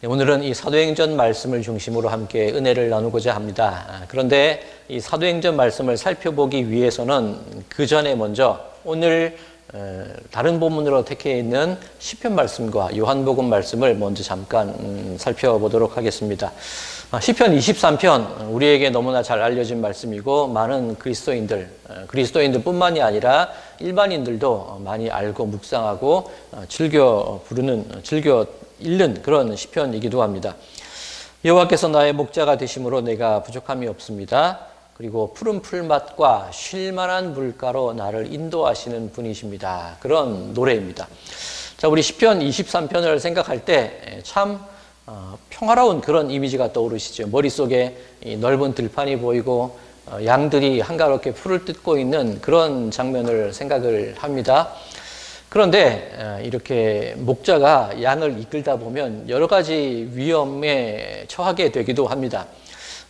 네, 오늘은 이 사도행전 말씀을 중심으로 함께 은혜를 나누고자 합니다. 그런데 이 사도행전 말씀을 살펴보기 위해서는 그 전에 먼저 오늘 다른 본문으로 택해 있는 시편 말씀과 요한복음 말씀을 먼저 잠깐 살펴보도록 하겠습니다. 시편 23편, 우리에게 너무나 잘 알려진 말씀이고 많은 그리스도인들뿐만이 아니라 일반인들도 많이 알고 묵상하고 즐겨 읽는 그런 시편이기도 합니다. 여호와께서 나의 목자가 되심으로 내가 부족함이 없습니다. 그리고 푸른 풀맛과 쉴만한 물가로 나를 인도하시는 분이십니다. 그런 노래입니다. 자, 우리 시편 23편을 생각할 때 참 평화로운 그런 이미지가 떠오르시죠. 머릿속에 이 넓은 들판이 보이고 양들이 한가롭게 풀을 뜯고 있는 그런 장면을 생각을 합니다. 그런데 이렇게 목자가 양을 이끌다 보면 여러 가지 위험에 처하게 되기도 합니다.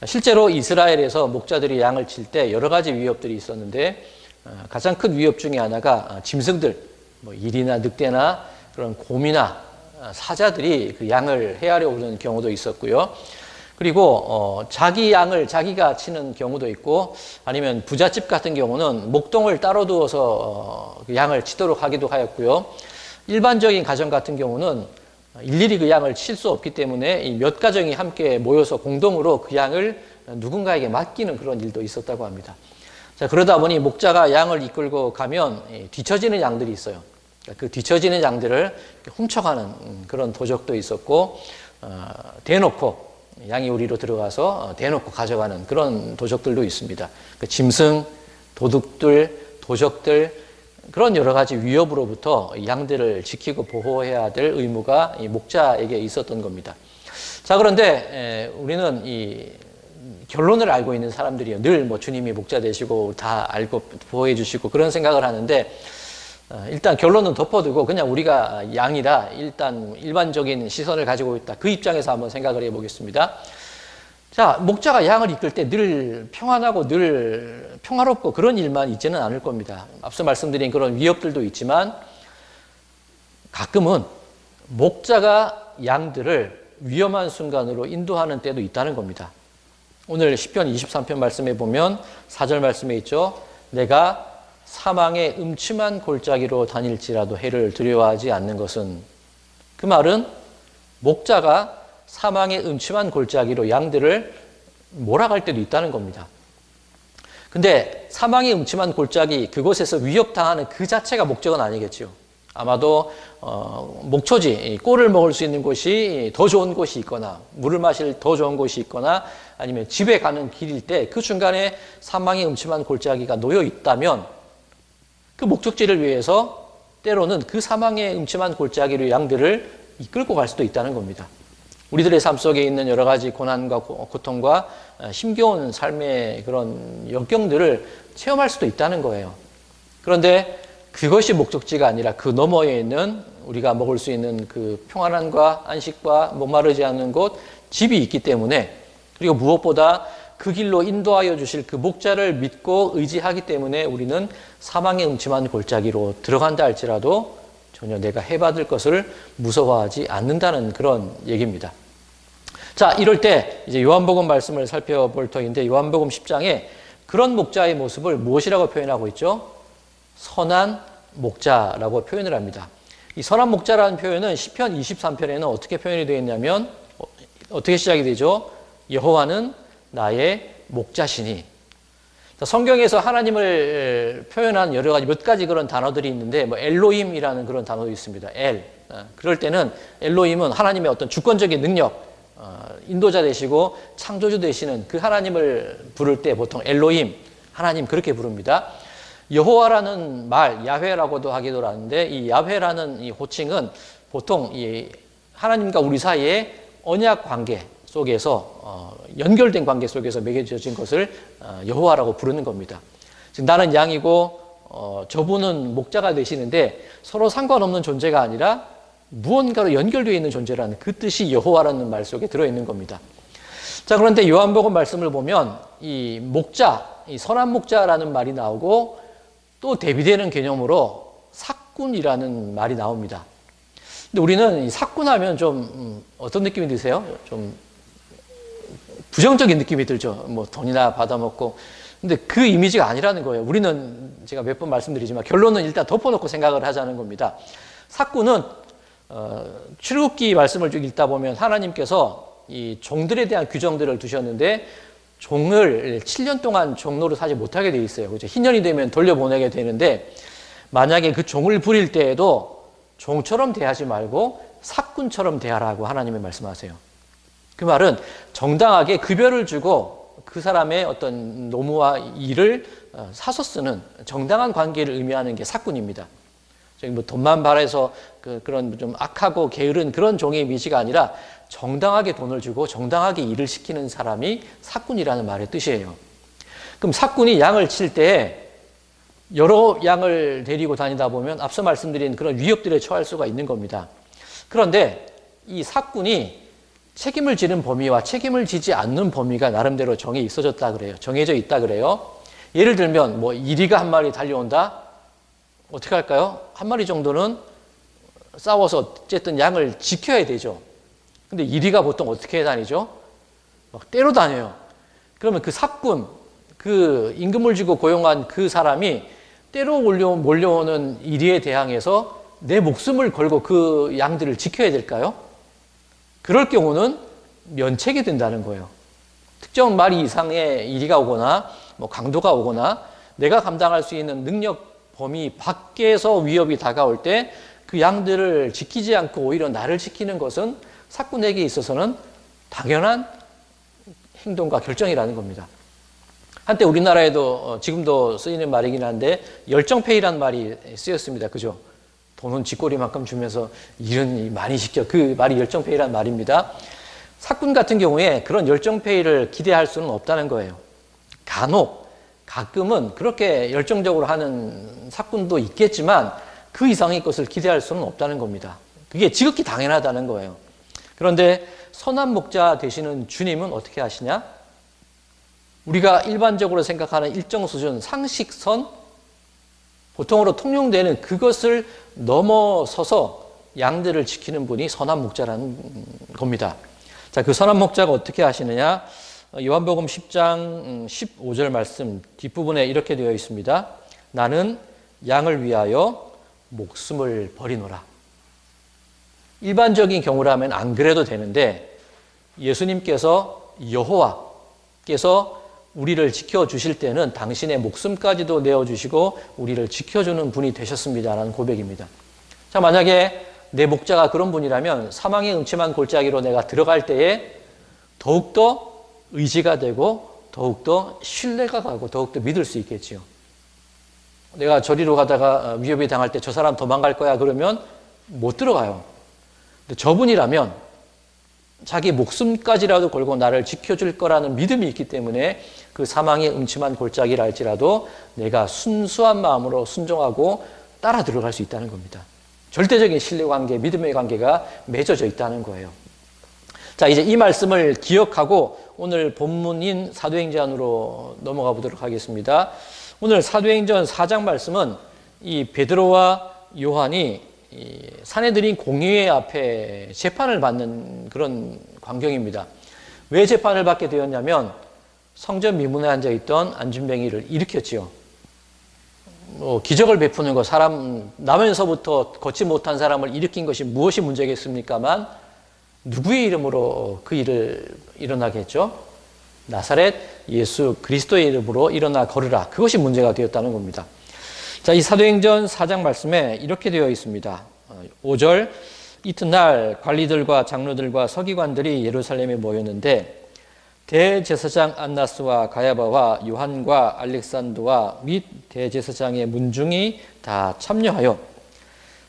실제로 이스라엘에서 목자들이 양을 칠 때 여러 가지 위협들이 있었는데 가장 큰 위협 중에 하나가 짐승들, 일이나 늑대나 그런 곰이나 사자들이 그 양을 해하려 오는 경우도 있었고요. 그리고 자기 양을 자기가 치는 경우도 있고, 아니면 부잣집 같은 경우는 목동을 따로 두어서 그 양을 치도록 하기도 하였고요. 일반적인 가정 같은 경우는 일일이 그 양을 칠 수 없기 때문에 이 몇 가정이 함께 모여서 공동으로 그 양을 누군가에게 맡기는 그런 일도 있었다고 합니다. 자, 그러다 보니 목자가 양을 이끌고 가면 뒤처지는 양들이 있어요. 그 뒤처지는 양들을 훔쳐가는 그런 도적도 있었고, 대놓고 양이 우리로 들어가서 대놓고 가져가는 그런 도적들도 있습니다. 그 짐승, 도둑들, 도적들, 그런 여러 가지 위협으로부터 양들을 지키고 보호해야 될 의무가 이 목자에게 있었던 겁니다. 자, 그런데 우리는 이 결론을 알고 있는 사람들이요. 늘 주님이 목자 되시고 다 알고 보호해 주시고 그런 생각을 하는데, 일단 결론은 덮어두고 그냥 우리가 양이라 일단 일반적인 시선을 가지고 있다. 그 입장에서 한번 생각을 해보겠습니다. 자, 목자가 양을 이끌 때 늘 평안하고 늘 평화롭고 그런 일만 있지는 않을 겁니다. 앞서 말씀드린 그런 위협들도 있지만 가끔은 목자가 양들을 위험한 순간으로 인도하는 때도 있다는 겁니다. 오늘 시편 23편 말씀에 보면 4절 말씀에 있죠. 내가 사망의 음침한 골짜기로 다닐지라도 해를 두려워하지 않는 것은, 그 말은 목자가 사망의 음침한 골짜기로 양들을 몰아갈 때도 있다는 겁니다. 근데 사망의 음침한 골짜기, 그곳에서 위협당하는 그 자체가 목적은 아니겠죠. 아마도 목초지, 꿀을 먹을 수 있는 곳이 더 좋은 곳이 있거나 물을 마실 더 좋은 곳이 있거나 아니면 집에 가는 길일 때 그 중간에 사망의 음침한 골짜기가 놓여 있다면 그 목적지를 위해서 때로는 그 사망의 음침한 골짜기로 양들을 이끌고 갈 수도 있다는 겁니다. 우리들의 삶 속에 있는 여러 가지 고난과 고통과 힘겨운 삶의 그런 역경들을 체험할 수도 있다는 거예요. 그런데 그것이 목적지가 아니라 그 너머에 있는 우리가 먹을 수 있는 그 평안함과 안식과 목마르지 않는 곳, 집이 있기 때문에, 그리고 무엇보다 그 길로 인도하여 주실 그 목자를 믿고 의지하기 때문에 우리는 사망의 음침한 골짜기로 들어간다 할지라도 전혀 내가 해받을 것을 무서워하지 않는다는 그런 얘기입니다. 자, 이럴 때 이제 요한복음 말씀을 살펴볼 터인데, 요한복음 10장에 그런 목자의 모습을 무엇이라고 표현하고 있죠? 선한 목자라고 표현을 합니다. 이 선한 목자라는 표현은 시편 23편에는 어떻게 표현이 되어 있냐면 어떻게 시작이 되죠? 여호와는 나의 목자시니. 성경에서 하나님을 표현한 여러 가지 몇 가지 그런 단어들이 있는데, 엘로힘이라는 그런 단어도 있습니다. 그럴 때는 엘로힘은 하나님의 어떤 주권적인 능력, 인도자 되시고 창조주 되시는 그 하나님을 부를 때 보통 엘로힘, 하나님 그렇게 부릅니다. 여호와라는 말, 야훼라고도 하기도 하는데, 이 야훼라는 이 호칭은 보통 이 하나님과 우리 사이의 언약 관계 속에서 연결된 관계 속에서 맺어진 것을 여호와라고 부르는 겁니다. 즉 나는 양이고 저분은 목자가 되시는데 서로 상관없는 존재가 아니라 무언가로 연결되어 있는 존재라는 그 뜻이 여호와라는 말 속에 들어있는 겁니다. 자, 그런데 요한복음 말씀을 보면 이 목자, 이 선한 목자라는 말이 나오고 또 대비되는 개념으로 삭군이라는 말이 나옵니다. 근데 우리는 이 사꾼하면 좀 어떤 느낌이 드세요? 좀 부정적인 느낌이 들죠. 뭐 돈이나 받아먹고. 근데 그 이미지가 아니라는 거예요. 우리는 제가 몇 번 말씀드리지만 결론은 일단 덮어놓고 생각을 하자는 겁니다. 사꾼은 출애굽기 말씀을 쭉 읽다 보면 하나님께서 이 종들에 대한 규정들을 두셨는데 종을 7년 동안 종로를 사지 못하게 돼 있어요. 그죠? 희년이 되면 돌려보내게 되는데 만약에 그 종을 부릴 때에도 종처럼 대하지 말고 사꾼처럼 대하라고 하나님이 말씀하세요. 그 말은 정당하게 급여를 주고 그 사람의 어떤 노무와 일을 사서 쓰는 정당한 관계를 의미하는 게 사꾼입니다. 뭐 돈만 바라서 그런 좀 악하고 게으른 그런 종의 이미지가 아니라 정당하게 돈을 주고 정당하게 일을 시키는 사람이 사꾼이라는 말의 뜻이에요. 그럼 사꾼이 양을 칠 때 여러 양을 데리고 다니다 보면 앞서 말씀드린 그런 위협들에 처할 수가 있는 겁니다. 그런데 이 사꾼이 책임을 지는 범위와 책임을 지지 않는 범위가 나름대로 정해 있어졌다 그래요. 정해져 있다 그래요. 예를 들면 뭐 이리가 한 마리 달려온다. 어떻게 할까요? 한 마리 정도는 싸워서 어쨌든 양을 지켜야 되죠. 근데 이리가 보통 어떻게 다니죠? 막 때려 다녀요. 그러면 그 사꾼, 그 임금을 주고 고용한 그 사람이 때로 몰려오는 이리에 대항해서 내 목숨을 걸고 그 양들을 지켜야 될까요? 그럴 경우는 면책이 된다는 거예요. 특정 마리 이상의 이리가 오거나 뭐 강도가 오거나 내가 감당할 수 있는 능력 범위 밖에서 위협이 다가올 때 그 양들을 지키지 않고 오히려 나를 지키는 것은 사꾼에게 있어서는 당연한 행동과 결정이라는 겁니다. 한때 우리나라에도 지금도 쓰이는 말이긴 한데 열정페이란 말이 쓰였습니다. 그죠? 돈은 쥐꼬리만큼 주면서 일은 많이 시켜. 그 말이 열정페이란 말입니다. 사꾼 같은 경우에 그런 열정페이를 기대할 수는 없다는 거예요. 가끔은 그렇게 열정적으로 하는 사꾼도 있겠지만 그 이상의 것을 기대할 수는 없다는 겁니다. 그게 지극히 당연하다는 거예요. 그런데 선한 목자 되시는 주님은 어떻게 하시냐? 우리가 일반적으로 생각하는 일정 수준 상식선, 보통으로 통용되는 그것을 넘어서서 양들을 지키는 분이 선한 목자라는 겁니다. 자, 그 선한 목자가 어떻게 하시느냐? 요한복음 10장 15절 말씀 뒷부분에 이렇게 되어 있습니다. 나는 양을 위하여 목숨을 버리노라. 일반적인 경우라면 안 그래도 되는데 예수님께서 여호와께서 우리를 지켜주실 때는 당신의 목숨까지도 내어주시고 우리를 지켜주는 분이 되셨습니다라는 고백입니다. 자, 만약에 내 목자가 그런 분이라면 사망의 음침한 골짜기로 내가 들어갈 때에 더욱더 의지가 되고 더욱더 신뢰가 가고 더욱더 믿을 수 있겠지요. 내가 저리로 가다가 위협이 당할 때 저 사람 도망갈 거야 그러면 못 들어가요. 근데 저분이라면 자기 목숨까지라도 걸고 나를 지켜줄 거라는 믿음이 있기 때문에 그 사망의 음침한 골짜기를 알지라도 내가 순수한 마음으로 순종하고 따라 들어갈 수 있다는 겁니다. 절대적인 신뢰관계, 믿음의 관계가 맺어져 있다는 거예요. 자, 이제 이 말씀을 기억하고 오늘 본문인 사도행전으로 넘어가 보도록 하겠습니다. 오늘 사도행전 4장 말씀은 이 베드로와 요한이 이 산헤드린 공의회 앞에 재판을 받는 그런 광경입니다. 왜 재판을 받게 되었냐면 성전 미문에 앉아있던 안진뱅이를 일으켰지요. 기적을 베푸는 것, 사람 나면서부터 걷지 못한 사람을 일으킨 것이 무엇이 문제겠습니까만 누구의 이름으로 그 일을 일어나게 했죠? 나사렛 예수 그리스도의 이름으로 일어나 걸으라. 그것이 문제가 되었다는 겁니다. 자, 이 사도행전 4장 말씀에 이렇게 되어 있습니다. 5절, 이튿날 관리들과 장로들과 서기관들이 예루살렘에 모였는데 대제사장 안나스와 가야바와 요한과 알렉산더와 및 대제사장의 문중이 다 참여하여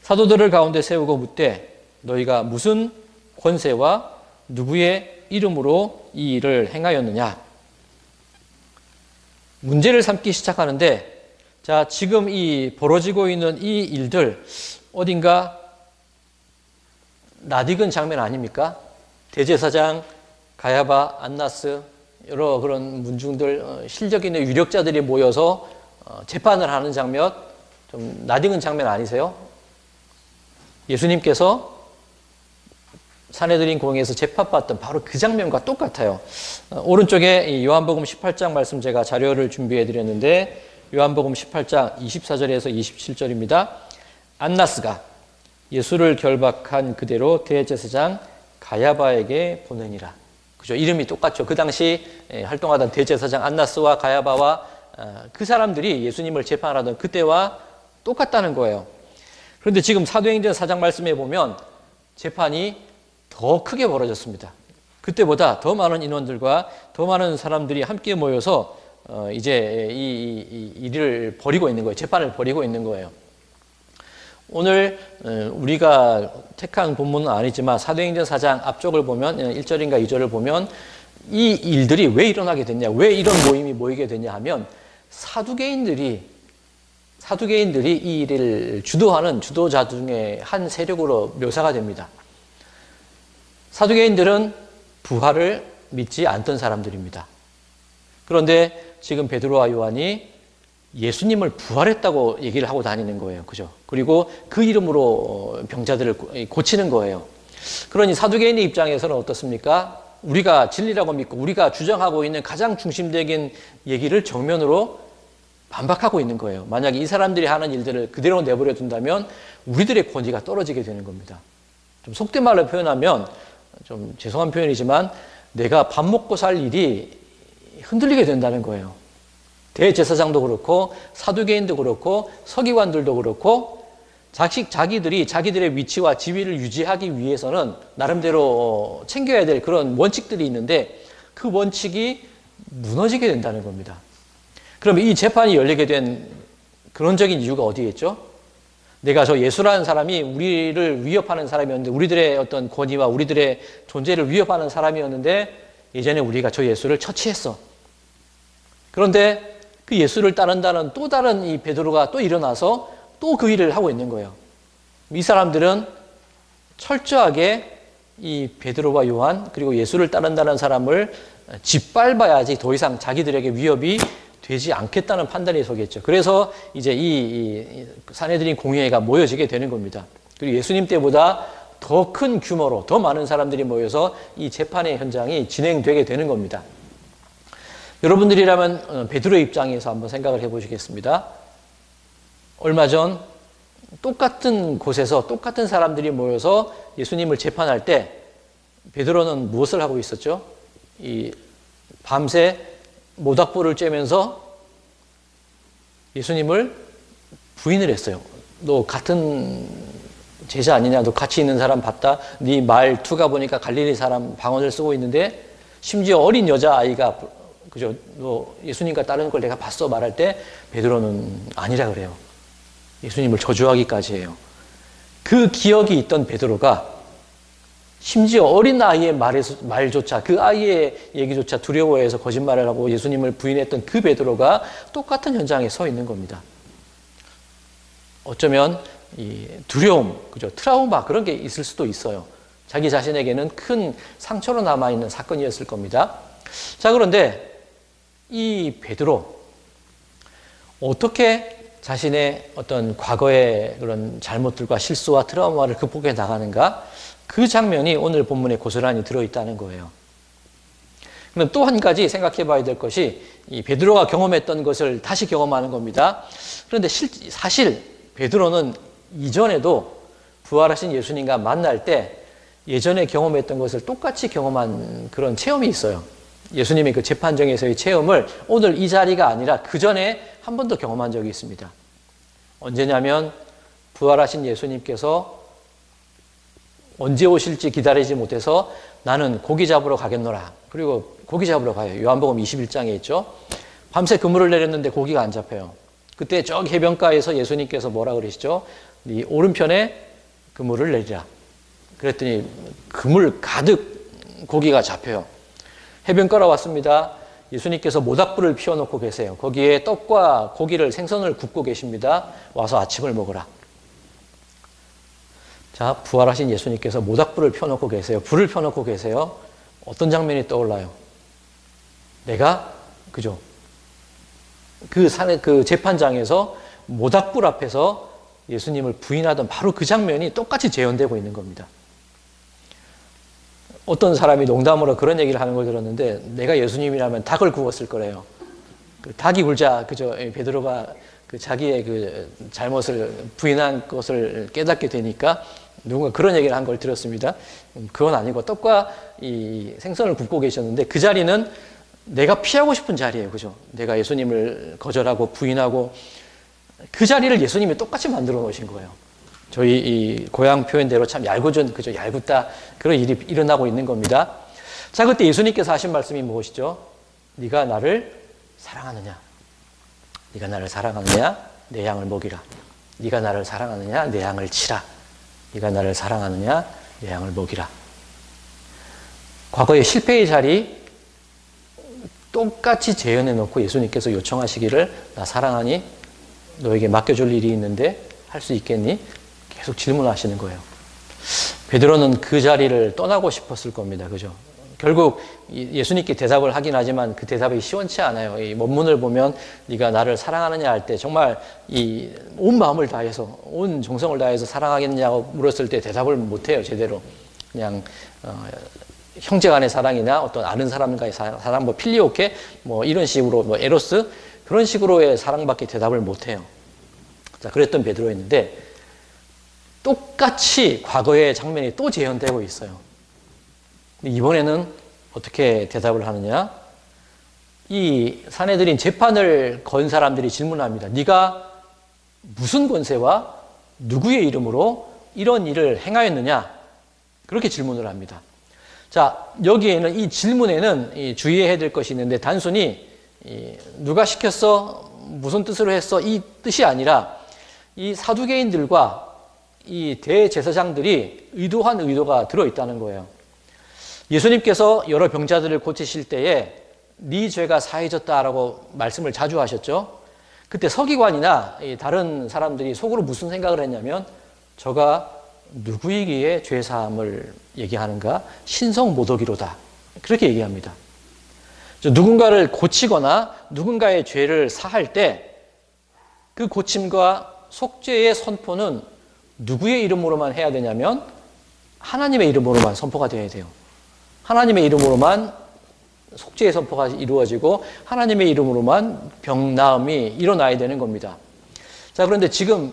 사도들을 가운데 세우고 묻되 너희가 무슨 권세와 누구의 이름으로 이 일을 행하였느냐? 문제를 삼기 시작하는데 자, 지금 이 벌어지고 있는 이 일들 어딘가 낯익은 장면 아닙니까? 대제사장, 가야바, 안나스 여러 그런 문중들 실력 있는 유력자들이 모여서 재판을 하는 장면 좀 낯익은 장면 아니세요? 예수님께서 사내들인 공회에서 재판받던 바로 그 장면과 똑같아요. 오른쪽에 이 요한복음 18장 말씀 제가 자료를 준비해 드렸는데 요한복음 18장 24절에서 27절입니다. 안나스가 예수를 결박한 그대로 대제사장 가야바에게 보내니라. 그죠? 이름이 똑같죠. 그 당시 활동하던 대제사장 안나스와 가야바와 그 사람들이 예수님을 재판하던 그때와 똑같다는 거예요. 그런데 지금 사도행전 4장 말씀에 보면 재판이 더 크게 벌어졌습니다. 그때보다 더 많은 인원들과 더 많은 사람들이 함께 모여서 이제 이 일을 벌이고 있는 거예요. 재판을 벌이고 있는 거예요. 오늘 우리가 택한 본문은 아니지만 사도행전 4장 앞쪽을 보면 1절인가 2절을 보면 이 일들이 왜 일어나게 됐냐, 왜 이런 모임이 모이게 됐냐 하면 사두개인들이 이 일을 주도하는 주도자 중에 한 세력으로 묘사가 됩니다. 사두개인들은 부활을 믿지 않던 사람들입니다. 그런데 지금 베드로와 요한이 예수님을 부활했다고 얘기를 하고 다니는 거예요. 그죠? 그리고 그 이름으로 병자들을 고치는 거예요. 그러니 사두개인의 입장에서는 어떻습니까? 우리가 진리라고 믿고 우리가 주장하고 있는 가장 중심적인 얘기를 정면으로 반박하고 있는 거예요. 만약에 이 사람들이 하는 일들을 그대로 내버려 둔다면 우리들의 권위가 떨어지게 되는 겁니다. 좀 속된 말로 표현하면 좀 죄송한 표현이지만 내가 밥 먹고 살 일이 흔들리게 된다는 거예요. 대제사장도 그렇고 사두개인도 그렇고 서기관들도 그렇고 자기들이 자기들의 위치와 지위를 유지하기 위해서는 나름대로 챙겨야 될 그런 원칙들이 있는데 그 원칙이 무너지게 된다는 겁니다. 그러면 이 재판이 열리게 된 근원적인 이유가 어디에 있죠? 내가 저 예수라는 사람이 우리를 위협하는 사람이었는데 우리들의 어떤 권위와 우리들의 존재를 위협하는 사람이었는데 예전에 우리가 저 예수를 처치했어. 그런데 그 예수를 따른다는 또 다른 이 베드로가 또 일어나서 또 그 일을 하고 있는 거예요. 이 사람들은 철저하게 이 베드로와 요한 그리고 예수를 따른다는 사람을 짓밟아야지 더 이상 자기들에게 위협이 되지 않겠다는 판단이 서겠죠. 그래서 이제 이 사내들인 공회가 모여지게 되는 겁니다. 그리고 예수님 때보다 더 큰 규모로 더 많은 사람들이 모여서 이 재판의 현장이 진행되게 되는 겁니다. 여러분들이라면 베드로의 입장에서 한번 생각을 해보시겠습니다. 얼마 전 똑같은 곳에서 똑같은 사람들이 모여서 예수님을 재판할 때 베드로는 무엇을 하고 있었죠? 이 밤새 모닥불을 쬐면서 예수님을 부인을 했어요. 너 같은 제자 아니냐? 너 같이 있는 사람 봤다? 네 말투가 보니까 갈릴리 사람 방언을 쓰고 있는데 심지어 어린 여자아이가 그죠? 너 예수님과 따르는 걸 내가 봤어 말할 때 베드로는 아니라 그래요. 예수님을 저주하기까지 해요. 그 기억이 있던 베드로가 심지어 어린 아이의 말조차 그 아이의 얘기조차 두려워해서 거짓말을 하고 예수님을 부인했던 그 베드로가 똑같은 현장에 서 있는 겁니다. 어쩌면 이 두려움, 그죠? 트라우마 그런 게 있을 수도 있어요. 자기 자신에게는 큰 상처로 남아있는 사건이었을 겁니다. 자, 그런데 이 베드로 어떻게 자신의 어떤 과거의 그런 잘못들과 실수와 트라우마를 극복해 나가는가? 그 장면이 오늘 본문에 고스란히 들어있다는 거예요. 그럼 또 한 가지 생각해 봐야 될 것이 이 베드로가 경험했던 것을 다시 경험하는 겁니다. 그런데 사실 베드로는 이전에도 부활하신 예수님과 만날 때 예전에 경험했던 것을 똑같이 경험한 그런 체험이 있어요. 예수님의 그 재판정에서의 체험을 오늘 이 자리가 아니라 그 전에 한 번 더 경험한 적이 있습니다. 언제냐면 부활하신 예수님께서 언제 오실지 기다리지 못해서 나는 고기 잡으러 가겠노라. 그리고 고기 잡으러 가요. 요한복음 21장에 있죠. 밤새 그물을 내렸는데 고기가 안 잡혀요. 그때 저기 해변가에서 예수님께서 뭐라 그러시죠? 네 오른편에 그물을 내리라. 그랬더니 그물 가득 고기가 잡혀요. 해변가로 왔습니다. 예수님께서 모닥불을 피워놓고 계세요. 거기에 떡과 고기를 생선을 굽고 계십니다. 와서 아침을 먹으라. 자, 부활하신 예수님께서 모닥불을 펴놓고 계세요. 불을 펴놓고 계세요. 어떤 장면이 떠올라요? 내가 그죠? 그 재판장에서 모닥불 앞에서 예수님을 부인하던 바로 그 장면이 똑같이 재현되고 있는 겁니다. 어떤 사람이 농담으로 그런 얘기를 하는 걸 들었는데 내가 예수님이라면 닭을 구웠을 거래요. 그 닭이 굴자 그저 베드로가 그 자기의 그 잘못을 부인한 것을 깨닫게 되니까 누군가 그런 얘기를 한 걸 들었습니다. 그건 아니고 떡과 이 생선을 굽고 계셨는데 그 자리는 내가 피하고 싶은 자리예요. 그죠? 내가 예수님을 거절하고 부인하고 그 자리를 예수님이 똑같이 만들어 놓으신 거예요. 저희 이 고향 표현대로 참 얄궂은, 그죠? 얄궂다. 그런 일이 일어나고 있는 겁니다. 자, 그때 예수님께서 하신 말씀이 무엇이죠? 네가 나를 사랑하느냐? 네가 나를 사랑하느냐? 내 양을 먹이라. 네가 나를 사랑하느냐? 내 양을 치라. 네가 나를 사랑하느냐? 내 양을 먹이라. 과거의 실패의 자리 똑같이 재현해 놓고 예수님께서 요청하시기를 나 사랑하니? 너에게 맡겨줄 일이 있는데 할 수 있겠니? 계속 질문하시는 거예요. 베드로는 그 자리를 떠나고 싶었을 겁니다. 그죠? 결국 예수님께 대답을 하긴 하지만 그 대답이 시원치 않아요. 이 원문을 보면 네가 나를 사랑하느냐 할 때 정말 이 온 마음을 다해서 온 정성을 다해서 사랑하겠냐고 물었을 때 대답을 못해요. 제대로. 그냥 형제 간의 사랑이나 어떤 아는 사람과의 사랑, 뭐 필리오케 뭐 이런 식으로 뭐 에로스 그런 식으로의 사랑밖에 대답을 못해요. 자, 그랬던 베드로였는데 똑같이 과거의 장면이 또 재현되고 있어요. 이번에는 어떻게 대답을 하느냐? 이 사내들인 재판을 건 사람들이 질문합니다. 네가 무슨 권세와 누구의 이름으로 이런 일을 행하였느냐? 그렇게 질문을 합니다. 자, 여기에는 이 질문에는 주의해야 될 것이 있는데 단순히 누가 시켰어? 무슨 뜻으로 했어? 이 뜻이 아니라 이 사두개인들과 이 대제사장들이 의도한 의도가 들어있다는 거예요. 예수님께서 여러 병자들을 고치실 때에 네 죄가 사해졌다라고 말씀을 자주 하셨죠. 그때 서기관이나 다른 사람들이 속으로 무슨 생각을 했냐면 저가 누구이기에 죄사함을 얘기하는가? 신성모독이로다. 그렇게 얘기합니다. 누군가를 고치거나 누군가의 죄를 사할 때 그 고침과 속죄의 선포는 누구의 이름으로만 해야 되냐면 하나님의 이름으로만 선포가 되어야 돼요. 하나님의 이름으로만 속죄의 선포가 이루어지고 하나님의 이름으로만 병 나음이 일어나야 되는 겁니다. 자, 그런데 지금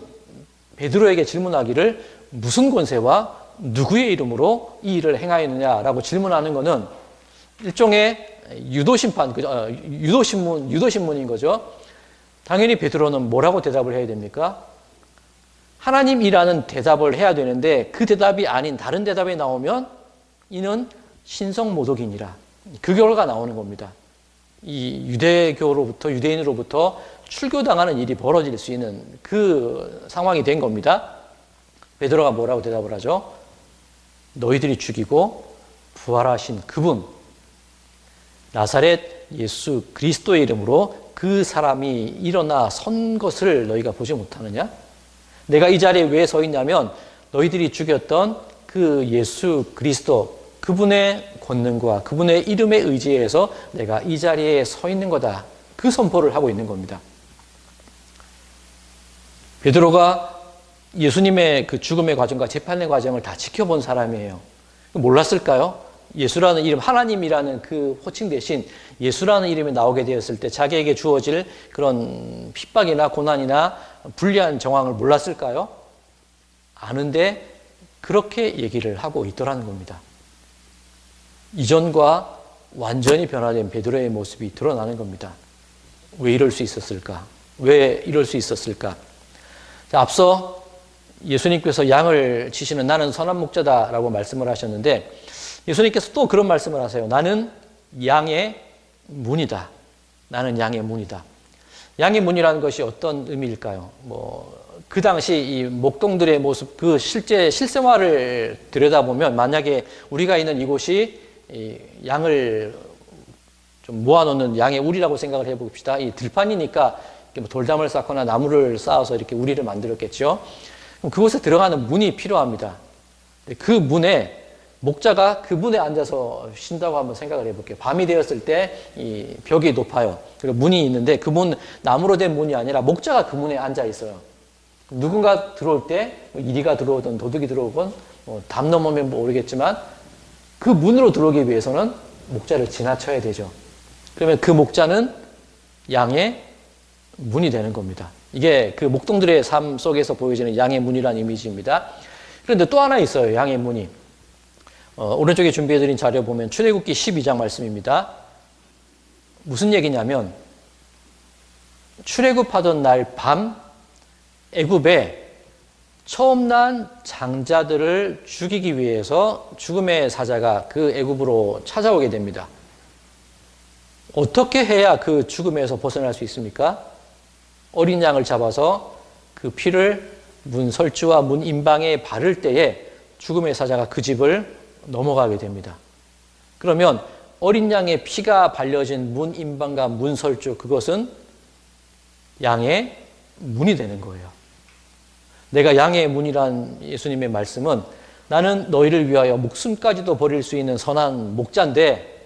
베드로에게 질문하기를 무슨 권세와 누구의 이름으로 이 일을 행하였느냐라고 질문하는 것은 일종의 유도심판, 유도신문인 거죠. 당연히 베드로는 뭐라고 대답을 해야 됩니까? 하나님이라는 대답을 해야 되는데 그 대답이 아닌 다른 대답이 나오면 이는 신성모독이니라. 그 결과가 나오는 겁니다. 이 유대인으로부터 출교당하는 일이 벌어질 수 있는 그 상황이 된 겁니다. 베드로가 뭐라고 대답을 하죠? 너희들이 죽이고 부활하신 그분 나사렛 예수 그리스도의 이름으로 그 사람이 일어나 선 것을 너희가 보지 못하느냐? 내가 이 자리에 왜 서 있냐면 너희들이 죽였던 그 예수 그리스도 그분의 권능과 그분의 이름에 의지해서 내가 이 자리에 서 있는 거다. 그 선포를 하고 있는 겁니다. 베드로가 예수님의 그 죽음의 과정과 재판의 과정을 다 지켜본 사람이에요. 몰랐을까요? 예수라는 이름, 하나님이라는 그 호칭 대신 예수라는 이름이 나오게 되었을 때 자기에게 주어질 그런 핍박이나 고난이나 불리한 정황을 몰랐을까요? 아는데 그렇게 얘기를 하고 있더라는 겁니다. 이전과 완전히 변화된 베드로의 모습이 드러나는 겁니다. 왜 이럴 수 있었을까? 왜 이럴 수 있었을까? 자, 앞서 예수님께서 양을 치시는 나는 선한 목자다라고 말씀을 하셨는데 예수님께서 또 그런 말씀을 하세요. 나는 양의 문이다. 나는 양의 문이다. 양의 문이라는 것이 어떤 의미일까요? 그 당시 이 목동들의 모습, 그 실생활을 들여다보면 만약에 우리가 있는 이곳이 이 양을 좀 모아놓는 양의 우리라고 생각을 해봅시다. 이 들판이니까 돌담을 쌓거나 나무를 쌓아서 이렇게 우리를 만들었겠죠. 그럼 그곳에 들어가는 문이 필요합니다. 그 문에 목자가 그 문에 앉아서 쉰다고 한번 생각을 해볼게요. 밤이 되었을 때 이 벽이 높아요. 그리고 문이 있는데 그 문, 나무로 된 문이 아니라 목자가 그 문에 앉아 있어요. 누군가 들어올 때 이리가 들어오든 도둑이 들어오건 담 넘으면 모르겠지만 그 문으로 들어오기 위해서는 목자를 지나쳐야 되죠. 그러면 그 목자는 양의 문이 되는 겁니다. 이게 그 목동들의 삶 속에서 보여지는 양의 문이라는 이미지입니다. 그런데 또 하나 있어요. 양의 문이. 오른쪽에 준비해드린 자료 보면 출애굽기 12장 말씀입니다. 무슨 얘기냐면 출애굽하던 날 밤 애굽에 처음 난 장자들을 죽이기 위해서 죽음의 사자가 그 애굽으로 찾아오게 됩니다. 어떻게 해야 그 죽음에서 벗어날 수 있습니까? 어린 양을 잡아서 그 피를 문 설주와 문 임방에 바를 때에 죽음의 사자가 그 집을 넘어가게 됩니다. 그러면 어린 양의 피가 발려진 문 임방과 문 설주, 그것은 양의 문이 되는 거예요. 내가 양의 문이란 예수님의 말씀은 나는 너희를 위하여 목숨까지도 버릴 수 있는 선한 목자인데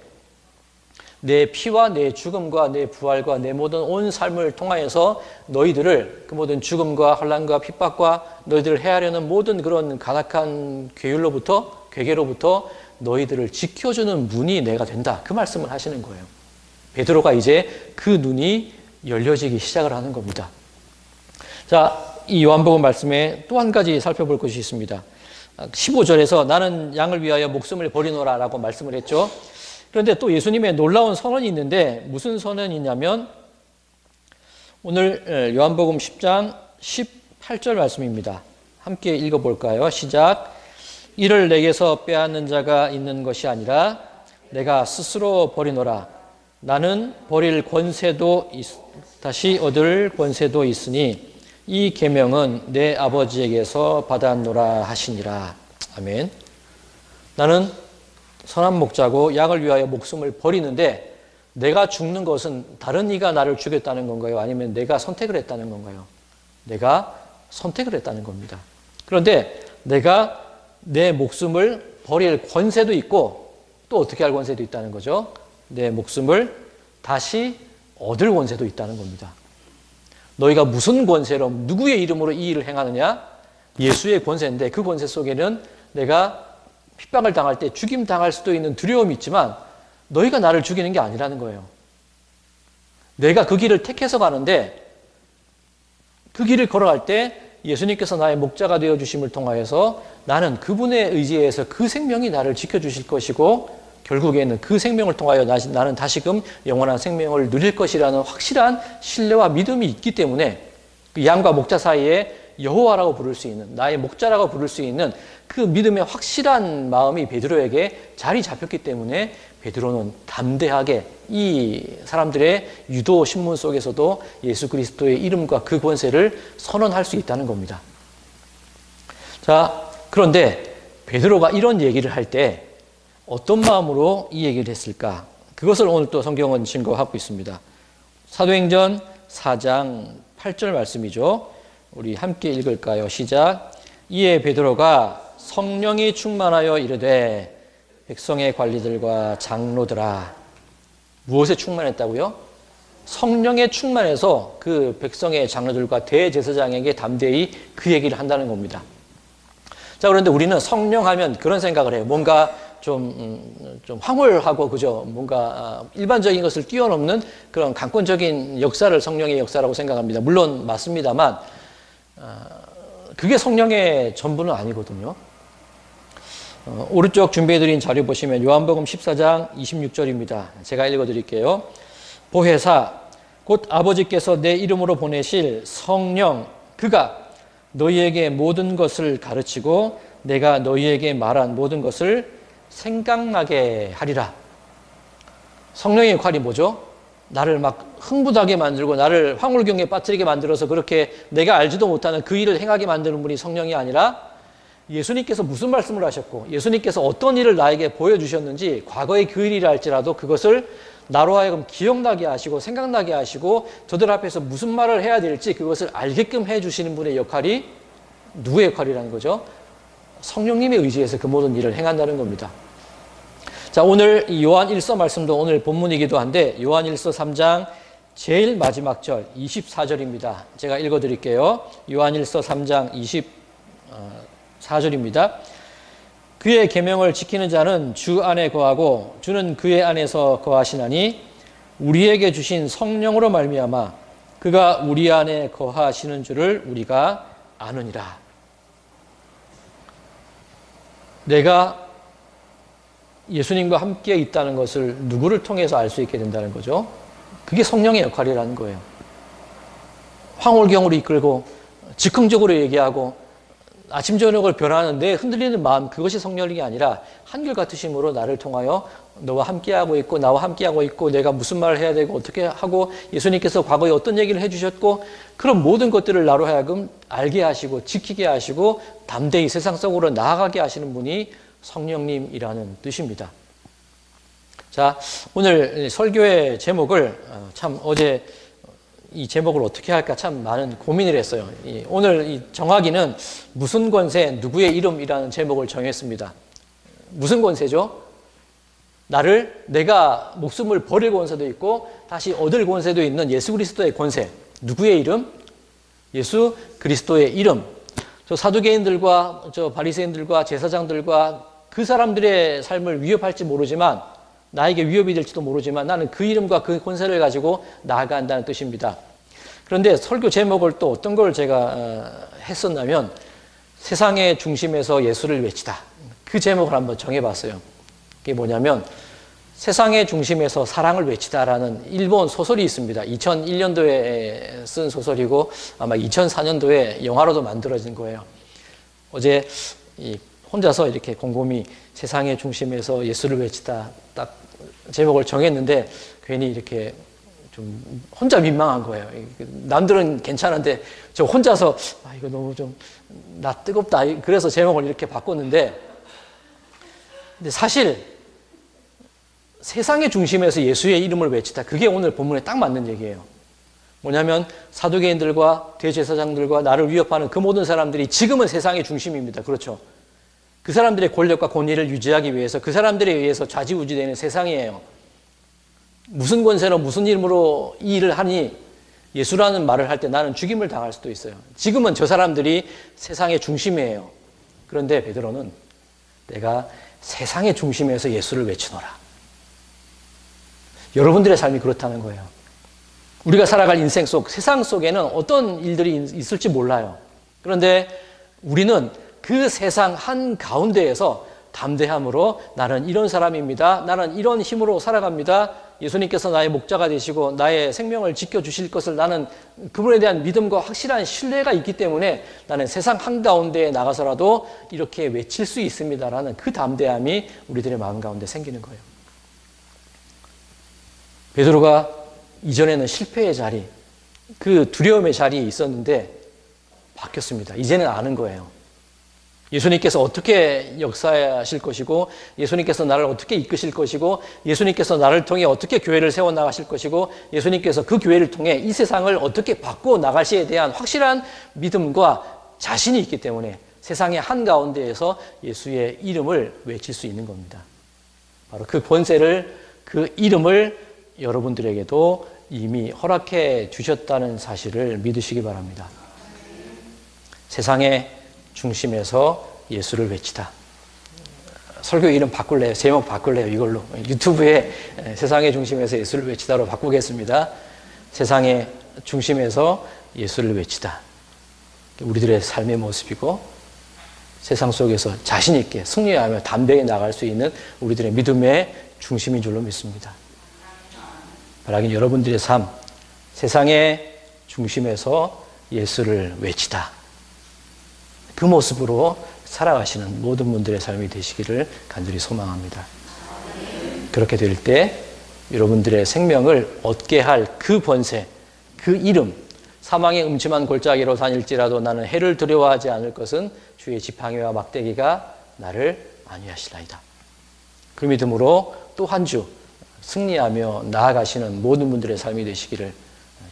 내 피와 내 죽음과 내 부활과 내 모든 온 삶을 통하여서 너희들을 그 모든 죽음과 환난과 핍박과 너희들을 해하려는 모든 그런 간악한 괴계로부터 너희들을 지켜주는 문이 내가 된다. 그 말씀을 하시는 거예요. 베드로가 이제 그 눈이 열려지기 시작을 하는 겁니다. 자, 이 요한복음 말씀에 또 한 가지 살펴볼 것이 있습니다. 15절에서 나는 양을 위하여 목숨을 버리노라 라고 말씀을 했죠. 그런데 또 예수님의 놀라운 선언이 있는데 무슨 선언이냐면 오늘 요한복음 10장 18절 말씀입니다. 함께 읽어볼까요? 시작. 이를 내게서 빼앗는 자가 있는 것이 아니라 내가 스스로 버리노라. 나는 버릴 권세도 다시 얻을 권세도 있으니 이 계명은 내 아버지에게서 받았노라 하시니라. 아멘. 나는 선한 목자고 양을 위하여 목숨을 버리는데 내가 죽는 것은 다른 이가 나를 죽였다는 건가요? 아니면 내가 선택을 했다는 건가요? 내가 선택을 했다는 겁니다. 그런데 내가 내 목숨을 버릴 권세도 있고 또 어떻게 할 권세도 있다는 거죠? 내 목숨을 다시 얻을 권세도 있다는 겁니다. 너희가 무슨 권세로 누구의 이름으로 이 일을 행하느냐? 예수의 권세인데 그 권세 속에는 내가 핍박을 당할 때 죽임 당할 수도 있는 두려움이 있지만 너희가 나를 죽이는 게 아니라는 거예요. 내가 그 길을 택해서 가는데 그 길을 걸어갈 때 예수님께서 나의 목자가 되어주심을 통하여서 나는 그분의 의지에서 그 생명이 나를 지켜주실 것이고 결국에는 그 생명을 통하여 나는 다시금 영원한 생명을 누릴 것이라는 확실한 신뢰와 믿음이 있기 때문에 그 양과 목자 사이에 여호와라고 부를 수 있는 나의 목자라고 부를 수 있는 그 믿음의 확실한 마음이 베드로에게 자리 잡혔기 때문에 베드로는 담대하게 이 사람들의 유도 신문 속에서도 예수 그리스도의 이름과 그 권세를 선언할 수 있다는 겁니다. 자, 그런데 베드로가 이런 얘기를 할 때 어떤 마음으로 이 얘기를 했을까? 그것을 오늘 또 성경은 증거하고 있습니다. 사도행전 4장 8절 말씀이죠. 우리 함께 읽을까요? 시작. 이에 베드로가 성령이 충만하여 이르되 백성의 관리들과 장로들아. 무엇에 충만했다고요? 성령에 충만해서 그 백성의 장로들과 대제사장에게 담대히 그 얘기를 한다는 겁니다. 자, 그런데 우리는 성령 하면 그런 생각을 해요. 뭔가 좀 황홀하고, 그죠? 뭔가 일반적인 것을 뛰어넘는 그런 강권적인 역사를 성령의 역사라고 생각합니다. 물론 맞습니다만, 그게 성령의 전부는 아니거든요. 오른쪽 준비해드린 자료 보시면 요한복음 14장 26절입니다. 제가 읽어드릴게요. 보혜사, 곧 아버지께서 내 이름으로 보내실 성령, 그가 너희에게 모든 것을 가르치고 내가 너희에게 말한 모든 것을 생각나게 하리라. 성령의 역할이 뭐죠? 나를 막 흥분하게 만들고 나를 황홀경에 빠뜨리게 만들어서 그렇게 내가 알지도 못하는 그 일을 행하게 만드는 분이 성령이 아니라 예수님께서 무슨 말씀을 하셨고 예수님께서 어떤 일을 나에게 보여주셨는지 과거의 그 일이라 할지라도 그것을 나로 하여금 기억나게 하시고 생각나게 하시고 저들 앞에서 무슨 말을 해야 될지 그것을 알게끔 해주시는 분의 역할이 누구의 역할이라는 거죠? 성령님의 의지에서 그 모든 일을 행한다는 겁니다. 자, 오늘 요한 1서 말씀도 오늘 본문이기도 한데 요한 1서 3장 제일 마지막 절 24절입니다. 제가 읽어드릴게요. 요한 1서 3장 24절입니다. 그의 계명을 지키는 자는 주 안에 거하고 주는 그의 안에서 거하시나니 우리에게 주신 성령으로 말미암아 그가 우리 안에 거하시는 줄을 우리가 아느니라. 내가 예수님과 함께 있다는 것을 누구를 통해서 알 수 있게 된다는 거죠? 그게 성령의 역할이라는 거예요. 황홀경으로 이끌고 즉흥적으로 얘기하고 아침 저녁을 변화하는 내 흔들리는 마음, 그것이 성령이 아니라 한결같으심으로 나를 통하여 너와 함께하고 있고 나와 함께하고 있고 내가 무슨 말을 해야 되고 어떻게 하고 예수님께서 과거에 어떤 얘기를 해주셨고 그런 모든 것들을 나로 하여금 알게 하시고 지키게 하시고 담대히 세상 속으로 나아가게 하시는 분이 성령님이라는 뜻입니다. 자, 오늘 설교의 제목을 참 어제 이 제목을 어떻게 할까 참 많은 고민을 했어요. 오늘 이 정하기는 무슨 권세, 누구의 이름이라는 제목을 정했습니다. 무슨 권세죠? 내가 목숨을 버릴 권세도 있고 다시 얻을 권세도 있는 예수 그리스도의 권세. 누구의 이름? 예수 그리스도의 이름. 저 사두개인들과 저 바리새인들과 제사장들과 그 사람들의 삶을 위협할지 모르지만 나에게 위협이 될지도 모르지만 나는 그 이름과 그 권세를 가지고 나아간다는 뜻입니다. 그런데 설교 제목을 또 어떤 걸 제가 했었냐면 세상의 중심에서 예수를 외치다. 그 제목을 한번 정해봤어요. 그게 뭐냐면 세상의 중심에서 사랑을 외치다라는 일본 소설이 있습니다. 2001년도에 쓴 소설이고 아마 2004년도에 영화로도 만들어진 거예요. 어제 혼자서 이렇게 곰곰이 세상의 중심에서 예수를 외치다 딱 제목을 정했는데 괜히 이렇게 좀 혼자 민망한 거예요. 남들은 괜찮은데 저 혼자서 이거 너무 좀 나 뜨겁다. 그래서 제목을 이렇게 바꿨는데 근데 사실 세상의 중심에서 예수의 이름을 외치다. 그게 오늘 본문에 딱 맞는 얘기예요. 뭐냐면 사두개인들과 대제사장들과 나를 위협하는 그 모든 사람들이 지금은 세상의 중심입니다. 그렇죠? 그 사람들의 권력과 권위를 유지하기 위해서 그 사람들에 의해서 좌지우지되는 세상이에요. 무슨 권세로 무슨 이름으로 이 일을 하니 예수라는 말을 할 때 나는 죽임을 당할 수도 있어요. 지금은 저 사람들이 세상의 중심이에요. 그런데 베드로는 내가 세상의 중심에서 예수를 외치노라. 여러분들의 삶이 그렇다는 거예요. 우리가 살아갈 인생 속 세상 속에는 어떤 일들이 있을지 몰라요. 그런데 우리는 그 세상 한가운데에서 담대함으로 나는 이런 사람입니다. 나는 이런 힘으로 살아갑니다. 예수님께서 나의 목자가 되시고 나의 생명을 지켜주실 것을 나는 그분에 대한 믿음과 확실한 신뢰가 있기 때문에 나는 세상 한가운데에 나가서라도 이렇게 외칠 수 있습니다라는 그 담대함이 우리들의 마음 가운데 생기는 거예요. 베드로가 이전에는 실패의 자리, 그 두려움의 자리에 있었는데 바뀌었습니다. 이제는 아는 거예요. 예수님께서 어떻게 역사하실 것이고 예수님께서 나를 어떻게 이끄실 것이고 예수님께서 나를 통해 어떻게 교회를 세워나가실 것이고 예수님께서 그 교회를 통해 이 세상을 어떻게 바꿔 나가시에 대한 확실한 믿음과 자신이 있기 때문에 세상의 한가운데에서 예수의 이름을 외칠 수 있는 겁니다. 바로 그 권세를, 그 이름을 여러분들에게도 이미 허락해 주셨다는 사실을 믿으시기 바랍니다. 세상의 중심에서 예수를 외치다. 설교 이름 바꿀래요? 제목 바꿀래요? 이걸로 유튜브에 세상의 중심에서 예수를 외치다로 바꾸겠습니다. 세상의 중심에서 예수를 외치다. 우리들의 삶의 모습이고 세상 속에서 자신 있게 승리하며 담대히 나갈 수 있는 우리들의 믿음의 중심인 줄로 믿습니다. 바라긴 여러분들의 삶, 세상의 중심에서 예수를 외치다. 그 모습으로 살아가시는 모든 분들의 삶이 되시기를 간절히 소망합니다. 그렇게 될 때 여러분들의 생명을 얻게 할 그 권세, 그 이름, 사망의 음침한 골짜기로 다닐지라도 나는 해를 두려워하지 않을 것은 주의 지팡이와 막대기가 나를 안위하시나이다. 그 믿음으로 또 한 주 승리하며 나아가시는 모든 분들의 삶이 되시기를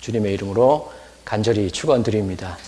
주님의 이름으로 간절히 축원드립니다.